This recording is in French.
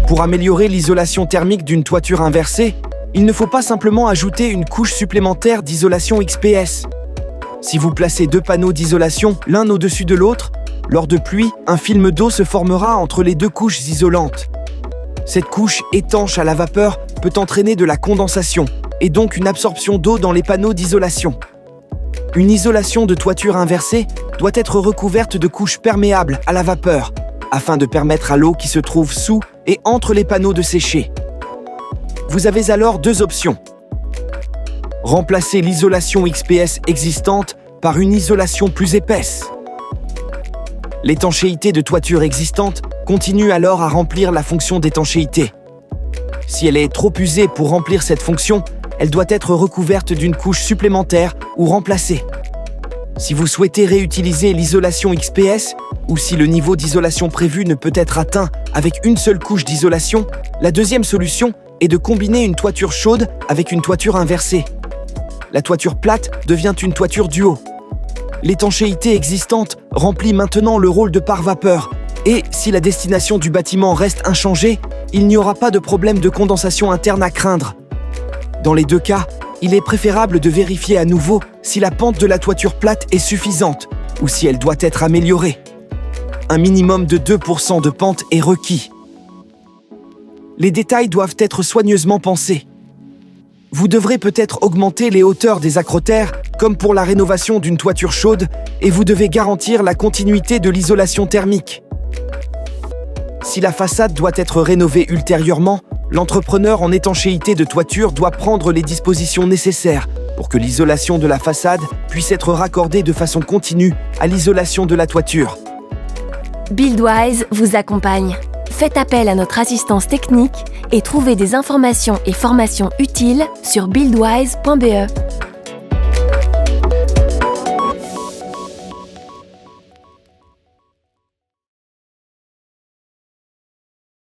Pour améliorer l'isolation thermique d'une toiture inversée, il ne faut pas simplement ajouter une couche supplémentaire d'isolation XPS. Si vous placez 2 panneaux d'isolation l'un au-dessus de l'autre, lors de pluie, un film d'eau se formera entre les 2 couches isolantes. Cette couche étanche à la vapeur peut entraîner de la condensation et donc une absorption d'eau dans les panneaux d'isolation. Une isolation de toiture inversée doit être recouverte de couches perméables à la vapeur afin de permettre à l'eau qui se trouve sous et entre les panneaux de sécher. Vous avez alors 2 options. Remplacer l'isolation XPS existante par une isolation plus épaisse. L'étanchéité de toiture existante continue alors à remplir la fonction d'étanchéité. Si elle est trop usée pour remplir cette fonction, elle doit être recouverte d'une couche supplémentaire ou remplacée. Si vous souhaitez réutiliser l'isolation XPS, ou si le niveau d'isolation prévu ne peut être atteint avec une seule couche d'isolation, la deuxième solution est de combiner une toiture chaude avec une toiture inversée. La toiture plate devient une toiture duo. L'étanchéité existante remplit maintenant le rôle de pare-vapeur, et si la destination du bâtiment reste inchangée, il n'y aura pas de problème de condensation interne à craindre. Dans les 2 cas, il est préférable de vérifier à nouveau si la pente de la toiture plate est suffisante ou si elle doit être améliorée. Un minimum de 2% de pente est requis. Les détails doivent être soigneusement pensés. Vous devrez peut-être augmenter les hauteurs des acrotères, comme pour la rénovation d'une toiture chaude, et vous devez garantir la continuité de l'isolation thermique. Si la façade doit être rénovée ultérieurement, l'entrepreneur en étanchéité de toiture doit prendre les dispositions nécessaires pour que l'isolation de la façade puisse être raccordée de façon continue à l'isolation de la toiture. Buildwise vous accompagne. Faites appel à notre assistance technique et trouvez des informations et formations utiles sur buildwise.be.